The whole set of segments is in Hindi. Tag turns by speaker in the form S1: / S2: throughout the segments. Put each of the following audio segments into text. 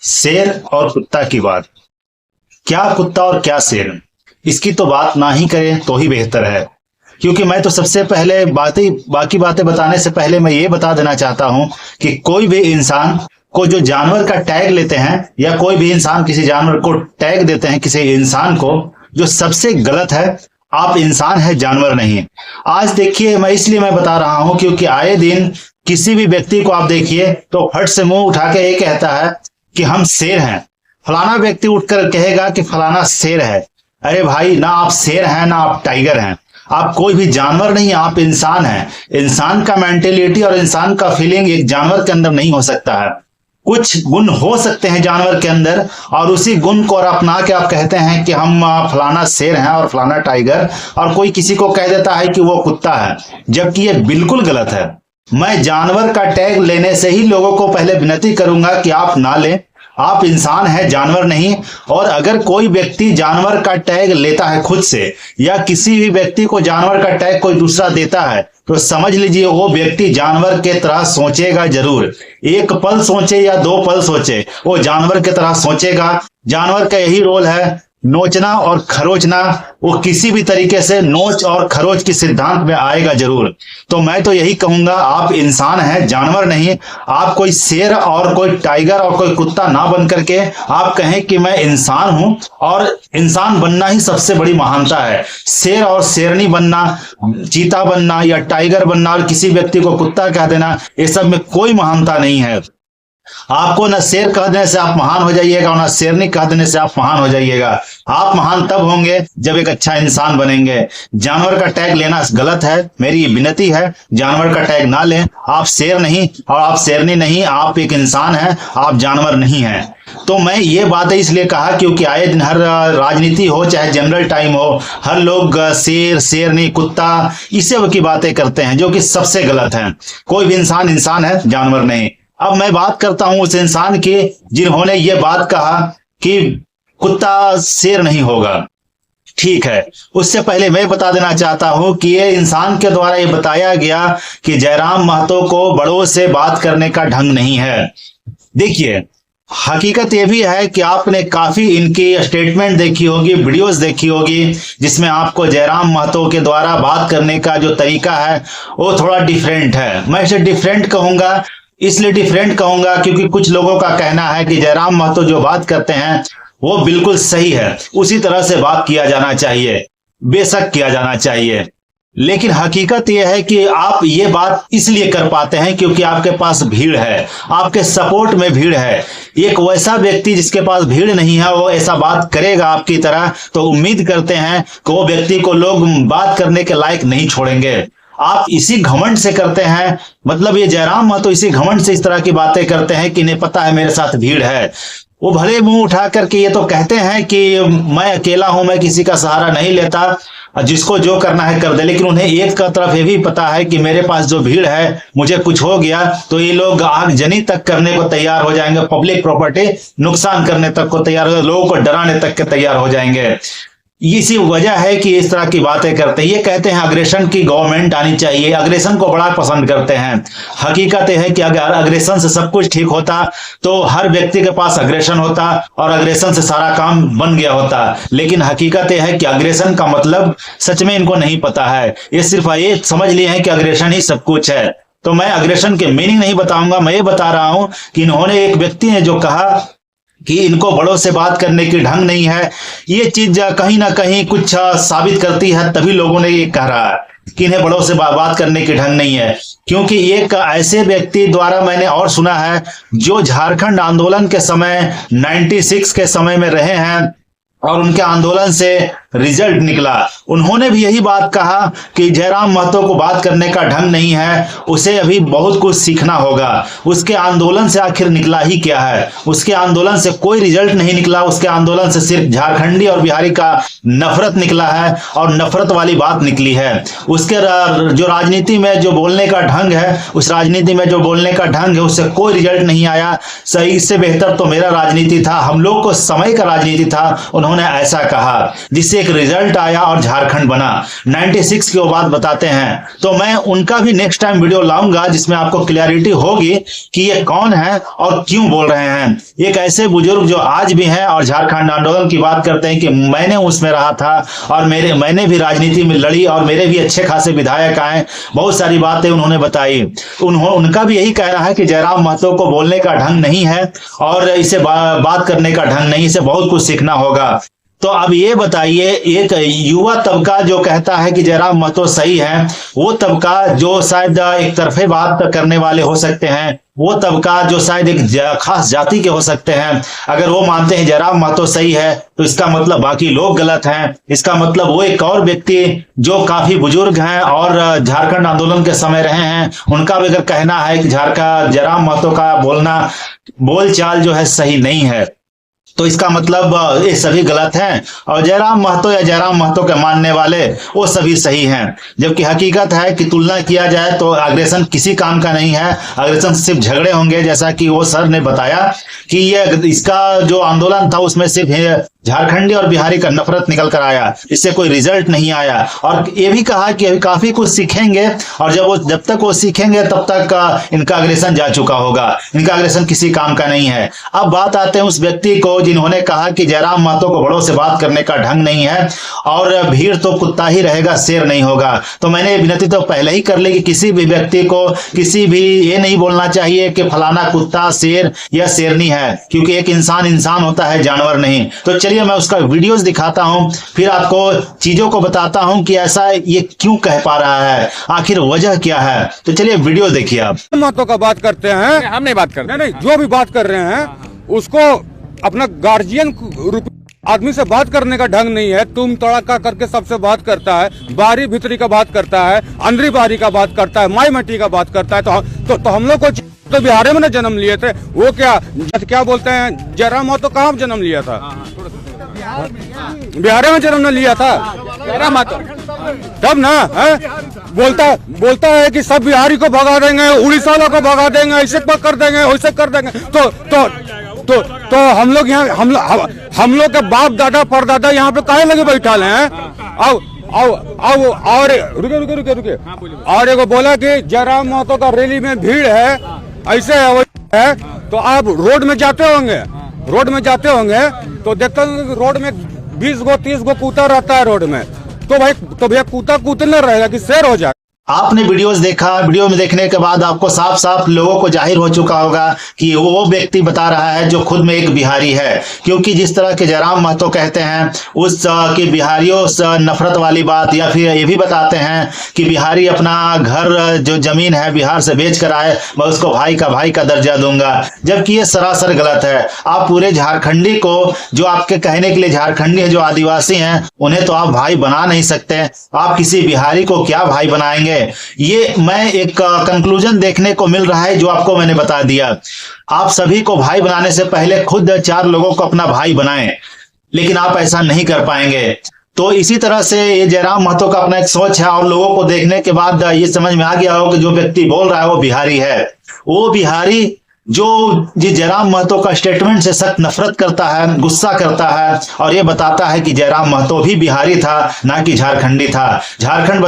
S1: शेर और कुत्ता की बात। क्या कुत्ता और क्या शेर, इसकी तो बात ना ही करें तो ही बेहतर है। क्योंकि मैं तो सबसे पहले बाकी बातें बताने से पहले मैं ये बता देना चाहता हूं कि कोई भी इंसान को जो जानवर का टैग लेते हैं या कोई भी इंसान किसी जानवर को टैग देते हैं किसी इंसान को, जो सबसे गलत है। आप इंसान है, जानवर नहीं। आज देखिए, मैं बता रहा हूं क्योंकि आए दिन किसी भी व्यक्ति को आप देखिए तो फट से मुंह उठा के ये कहता है कि हम शेर हैं। फलाना व्यक्ति उठकर कहेगा कि फलाना शेर है। अरे भाई, ना आप शेर हैं ना आप टाइगर हैं, आप कोई भी जानवर नहीं, आप इंसान हैं। इंसान का मेंटेलिटी और इंसान का फीलिंग एक जानवर के अंदर नहीं हो सकता है। कुछ गुण हो सकते हैं जानवर के अंदर और उसी गुण को अपना के आप कहते हैं कि हम फलाना शेर हैं और फलाना टाइगर, और कोई किसी को कह देता है कि वो कुत्ता है, जबकि ये बिल्कुल गलत है। मैं जानवर का टैग लेने से ही लोगों को पहले विनती करूंगा कि आप ना लें। आप इंसान हैं, जानवर नहीं। और अगर कोई व्यक्ति जानवर का टैग लेता है खुद से या किसी भी व्यक्ति को जानवर का टैग कोई दूसरा देता है तो समझ लीजिए वो व्यक्ति जानवर के तरह सोचेगा जरूर। एक पल सोचे या दो पल सोचे, वो जानवर के तरह सोचेगा। जानवर का यही रोल है, नोचना और खरोचना। वो किसी भी तरीके से नोच और खरोच के सिद्धांत में आएगा जरूर। तो मैं तो यही कहूंगा, आप इंसान हैं, जानवर नहीं। आप कोई शेर और कोई टाइगर और कोई कुत्ता ना बन करके आप कहें कि मैं इंसान हूं, और इंसान बनना ही सबसे बड़ी महानता है। शेर और शेरनी बनना, चीता बनना या टाइगर बनना और किसी व्यक्ति को कुत्ता कह देना, ये सब में कोई महानता नहीं है। आपको न शेर कह देने से आप महान हो जाइएगा और न शेरनी कह देने से आप महान हो जाइएगा। आप महान तब होंगे जब एक अच्छा इंसान बनेंगे। जानवर का टैग लेना गलत है, मेरी विनती है, जानवर का टैग ना लें। आप शेर नहीं और आप शेरनी नहीं, आप एक इंसान हैं, आप जानवर नहीं हैं। तो मैं ये बात इसलिए कहा क्योंकि आए दिन हर राजनीति हो चाहे जनरल टाइम हो, हर लोग शेर, शेरनी, कुत्ता इस सब की बातें करते हैं, जो कि सबसे गलत है। कोई भी इंसान इंसान है, जानवर नहीं। अब मैं बात करता हूं उस इंसान की जिन्होंने ये बात कहा कि कुत्ता शेर नहीं होगा। ठीक है, उससे पहले मैं बता देना चाहता हूं कि ये इंसान के द्वारा ये बताया गया कि जयराम महतो को बड़ों से बात करने का ढंग नहीं है। देखिए, हकीकत ये भी है कि आपने काफी इनकी स्टेटमेंट देखी होगी, वीडियोस देखी होगी, जिसमें आपको जयराम महतो के द्वारा बात करने का जो तरीका है वो थोड़ा डिफरेंट है। मैं इसे डिफरेंट कहूंगा, इसलिए डिफरेंट कहूंगा क्योंकि कुछ लोगों का कहना है कि जयराम महतो जो बात करते हैं वो बिल्कुल सही है, उसी तरह से बात किया जाना चाहिए, बेशक किया जाना चाहिए। लेकिन हकीकत यह है कि आप ये बात इसलिए कर पाते हैं क्योंकि आपके पास भीड़ है, आपके सपोर्ट में भीड़ है। एक वैसा व्यक्ति जिसके पास भीड़ नहीं है वो ऐसा बात करेगा आपकी तरह, तो उम्मीद करते हैं कि वो व्यक्ति को लोग बात करने के लायक नहीं छोड़ेंगे। आप इसी घमंड से करते हैं, मतलब ये जयराम महतो इसी घमंड से इस तरह की बातें करते हैं कि इन्हें पता है मेरे साथ भीड़ है। वो भले मुंह उठा करके ये तो कहते हैं कि मैं अकेला हूं, मैं किसी का सहारा नहीं लेता, जिसको जो करना है कर दे, लेकिन उन्हें एक का तरफ ये भी पता है कि मेरे पास जो भीड़ है, मुझे कुछ हो गया तो ये लोग आगजनी तक करने को तैयार हो जाएंगे, पब्लिक प्रॉपर्टी नुकसान करने तक को तैयार हो, लोगों को डराने तक के तैयार हो जाएंगे। इसी वजह है कि इस तरह की बातें करते हैं। ये कहते हैं अग्रेशन की गवर्नमेंट आनी चाहिए, अग्रेशन को बड़ा पसंद करते हैं। हकीकत है कि अगर अग्रेशन से सब कुछ ठीक होता तो हर व्यक्ति के पास अग्रेशन होता और अग्रेशन से सारा काम बन गया होता। लेकिन हकीकत है कि अग्रेशन का मतलब सच में इनको नहीं पता है, ये सिर्फ ये समझ लिए हैं कि अग्रेशन ही सब कुछ है। तो मैं अग्रेशन के मीनिंग नहीं बताऊंगा, मैं ये बता रहा हूं कि इन्होंने, एक व्यक्ति ने जो कहा कि इनको बड़ों से बात करने की ढंग नहीं है, ये चीज कहीं ना कहीं कुछ साबित करती है, तभी लोगों ने ये कह रहा है कि इन्हें बड़ों से बात करने की ढंग नहीं है। क्योंकि एक ऐसे व्यक्ति द्वारा मैंने और सुना है जो झारखंड आंदोलन के समय 96 के समय में रहे हैं और उनके आंदोलन से रिजल्ट निकला, उन्होंने भी यही बात कहा कि जयराम महतो को बात करने का ढंग नहीं है, उसे अभी बहुत कुछ सीखना होगा। उसके आंदोलन से आखिर निकला ही क्या है? उसके आंदोलन से कोई रिजल्ट नहीं निकला, उसके आंदोलन से सिर्फ झारखंडी और बिहारी का नफरत निकला है और नफरत वाली बात निकली है। उसके जो राजनीति में जो बोलने का ढंग है, उस राजनीति में जो बोलने का ढंग है, उससे कोई रिजल्ट नहीं आया। सही, इससे बेहतर तो मेरा राजनीति था, हम लोग को समय का राजनीति था, उन्होंने ऐसा कहा, जिससे एक रिजल्ट आया और झारखंड बना। 96 की वो बात बताते हैं, तो मैं उनका भी नेक्स्ट टाइम वीडियो लाऊंगा जिसमें आपको क्लियरिटी होगी कि ये कौन है और क्यों बोल रहे हैं। एक ऐसे बुजुर्ग जो आज भी हैं और झारखंड आंदोलन की बात करते हैं कि मैंने उसमें रहा था और मैंने भी राजनीति में लड़ी और मेरे भी अच्छे खासे विधायक आए, बहुत सारी बातें उन्होंने बताई। उनका भी यही कहना है कि जयराम महतो को बोलने का ढंग नहीं है और इसे बात करने का ढंग नहीं, इसे बहुत कुछ सीखना होगा। तो अब ये बताइए, एक युवा तबका जो कहता है कि जयराम महतो सही है, वो तबका जो शायद एक तरफे बात करने वाले हो सकते हैं, वो तबका जो शायद एक खास जाति के हो सकते हैं, अगर वो मानते हैं जयराम महतो सही है तो इसका मतलब बाकी लोग गलत हैं। इसका मतलब वो एक और व्यक्ति जो काफी बुजुर्ग हैं और झारखंड आंदोलन के समय रहे हैं, उनका भी अगर कहना है कि जयराम महतो का बोलचाल जो है सही नहीं है, तो इसका मतलब ये सभी गलत हैं और जयराम महतो या जयराम महतो के मानने वाले वो सभी सही हैं। जबकि हकीकत है कि तुलना किया जाए तो अग्रेशन किसी काम का नहीं है, अग्रेशन सिर्फ झगड़े होंगे। जैसा कि वो सर ने बताया कि ये इसका जो आंदोलन था उसमें सिर्फ झारखंडी और बिहारी का नफरत निकल कर आया, इससे कोई रिजल्ट नहीं आया। और ये भी कहा कि अभी काफी कुछ सीखेंगे और जब तक वो सीखेंगे तब तक इनका अग्रेशन जा चुका होगा, इनका अग्रेशन किसी काम का नहीं है। अब बात आते हैं उस व्यक्ति को जिन्होंने कहा कि जयराम महतो को बड़ों से बात करने का ढंग नहीं है और भीड़ तो कुत्ता ही रहेगा, शेर नहीं होगा। तो मैंने विनती तो पहले ही कर ली कि किसी भी व्यक्ति को किसी भी ये नहीं बोलना चाहिए कि फलाना कुत्ता शेर या शेरनी है, क्योंकि एक इंसान होता है, जानवर नहीं। तो चलिए मैं उसका वीडियोस दिखाता हूं, फिर आपको चीजों को बताता हूं कि ऐसा ये क्यों कह पा रहा है, आखिर वजह क्या है। तो चलिए वीडियो देखिए। आप
S2: महतो का बात करते हैं,
S3: हम नहीं बात करते।
S2: नहीं, जो भी बात कर रहे हैं उसको अपना गार्जियन रूप आदमी से बात करने का ढंग नहीं है। तुम तड़का करके सबसे बात करता है, बारी भीतरी का बात करता है, अंदरी बारी का बात करता है, माई मटी का बात करता है। तो हम लोग को तो बिहार में ना जन्म लिए थे, वो क्या बोलते हैं, जयराम महतो कहाँ जन्म लिया था? बिहार में जन्म न लिया था जयराम महतो, तब ना है बोलता है कि सब बिहारी को भगा देंगे, उड़ीसा वालों को भगा देंगे, ऐसे कर देंगे, वैसे कर देंगे। तो हम लोग यहाँ हम लोग के बाप दादा परदादा यहाँ पे काहे लगे बैठल हैं? और रुके और एगो बोला कि जयराम महतो का रैली में भीड़ है, ऐसे है। तो आप रोड में जाते होंगे तो देखते होंगे रोड में 20 गो 30 गो कूता रहता है रोड में। तो भैया कूता कूतने रहेगा कि शेर हो जाए।
S1: आपने वीडियोस देखा, वीडियो में देखने के बाद आपको साफ साफ लोगों को जाहिर हो चुका होगा कि वो व्यक्ति बता रहा है जो खुद में एक बिहारी है। क्योंकि जिस तरह के जयराम महतो कहते हैं उस कि बिहारियों से नफरत वाली बात, या फिर ये भी बताते हैं कि बिहारी अपना घर जो जमीन है बिहार से बेच कर आए, मैं उसको भाई का दर्जा दूंगा, जबकि ये सरासर गलत है। आप पूरे झारखंडी को, जो आपके कहने के लिए झारखंडी है, जो आदिवासी हैं, उन्हें तो आप भाई बना नहीं सकते। आप किसी बिहारी को क्या भाई बनाएंगे? ये मैं एक कंक्लूजन देखने को मिल रहा है जो आपको मैंने बता दिया। आप सभी को भाई बनाने से पहले खुद 4 लोगों को अपना भाई बनाएं, लेकिन आप ऐसा नहीं कर पाएंगे। तो इसी तरह से ये जयराम महतो का अपना एक सोच है और लोगों को देखने के बाद ये समझ में आ गया हो कि जो व्यक्ति बोल रहा है वो बिहारी है। वो बिहारी जो जयराम महतो का स्टेटमेंट से सख्त नफरत करता है, गुस्सा करता है और ये बताता है कि जयराम महतो भी बिहारी था, ना कि झारखंडी था। झारखंड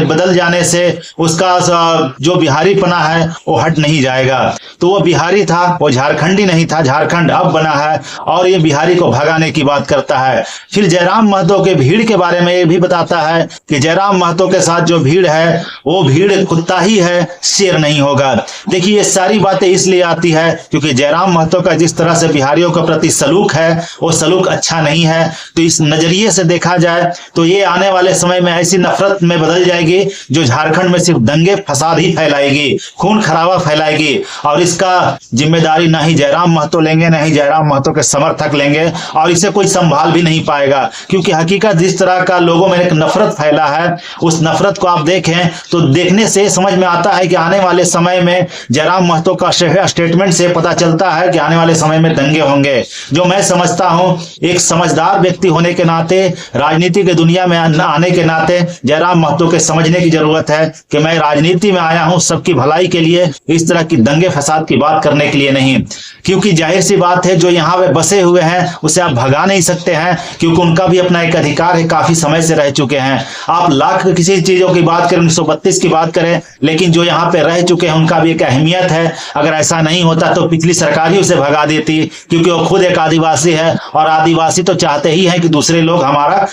S1: बदल जाने से उसका जो बिहारीपना है वो हट नहीं जाएगा। तो वो बिहारी था, वो झारखंडी नहीं था, झारखंड अब बना है और ये बिहारी को भगाने की बात करता है। फिर जयराम महतो के भीड़ के बारे में ये भी बताता है कि जयराम महतो के साथ जो भीड़ है वो भीड़ कुत्ता ही है, शेर नहीं होगा। देखिए, ये सारी बातें इसलिए आती है क्योंकि जयराम महतो का जिस तरह से बिहारियों के प्रति सलूक है वो सलूक अच्छा नहीं है। तो इस नजरिए से देखा जाए तो ये आने वाले समय में ऐसी नफरत में बदल जाएगी जो झारखंड में सिर्फ दंगे फसाद ही फैलाएगी, खून खराबा फैलाएगी। और इसका जिम्मेदारी ना ही जयराम महतो लेंगे, ना ही जयराम महतो के समर्थक लेंगे, और इसे कोई संभाल भी नहीं पाएगा। क्योंकि हकीकत जिस तरह का लोगों में एक नफरत फैला है, उस नफरत को आप देखें तो देखने से समझ में आता है कि आने वाले समय में जयराम महतो का स्टेटमेंट स्टेटमेंट से पता चलता है कि आने वाले समय में दंगे होंगे। जो मैं समझता हूं, एक समझदार व्यक्ति होने के नाते, राजनीति की दुनिया में आने के नाते जयराम महतो के समझने की जरूरत है कि मैं राजनीति में आया हूं सबकी भलाई के लिए, इस तरह की दंगे फसाद की बात करने के लिए नहीं। क्योंकि जाहिर सी बात है, जो यहाँ पे बसे हुए हैं उसे आप भगा नहीं सकते हैं, क्योंकि उनका भी अपना एक अधिकार है, काफी समय से रह चुके हैं। आप लाख किसी चीजों की बात करें, 1932 की बात करें, लेकिन जो यहाँ पे रह चुके हैं उनका भी एक अहमियत है। अगर ऐसा नहीं होता तो पिछली सरकार ही उसे भगा देती, क्योंकि वो खुद एक आदिवासी है, और आदिवासी तो चाहते ही हैं कि दूसरे लोग हमारा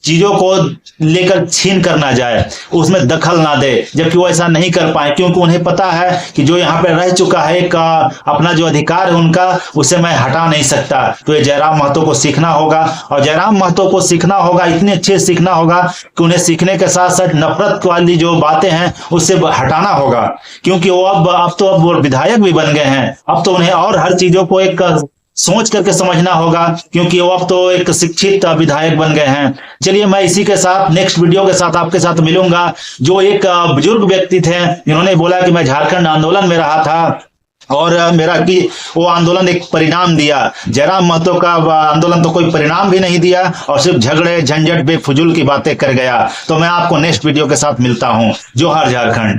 S1: चीजों को लेकर छीन कर ना जाए, उसमें दखल ना दे, जबकि वो ऐसा नहीं कर पाए, क्योंकि उन्हें पता है कि जो यहाँ पे रह चुका है एक अपना जो अधिकार है उनका, उसे मैं हटा नहीं सकता। तो ये जयराम महतो को सीखना होगा, और जयराम महतो को सीखना होगा, इतने अच्छे सीखना होगा कि उन्हें सीखने के साथ साथ नफरत वाली जो बातें हैं उससे हटाना होगा, क्योंकि वो अब तो वो विधायक भी बन गए हैं। अब तो उन्हें और हर चीजों को एक सोच करके समझना होगा, क्योंकि वो अब तो एक शिक्षित विधायक बन गए हैं। चलिए, मैं इसी के साथ नेक्स्ट वीडियो के साथ आपके साथ मिलूंगा। जो एक बुजुर्ग व्यक्ति थे जिन्होंने बोला कि मैं झारखंड आंदोलन में रहा था और मेरा कि वो आंदोलन एक परिणाम दिया। जयराम महतो का आंदोलन तो कोई परिणाम भी नहीं दिया, और सिर्फ झगड़े झंझट बेफुजूल की बातें कर गया। तो मैं आपको नेक्स्ट वीडियो के साथ मिलता हूं। जोहार झारखंड।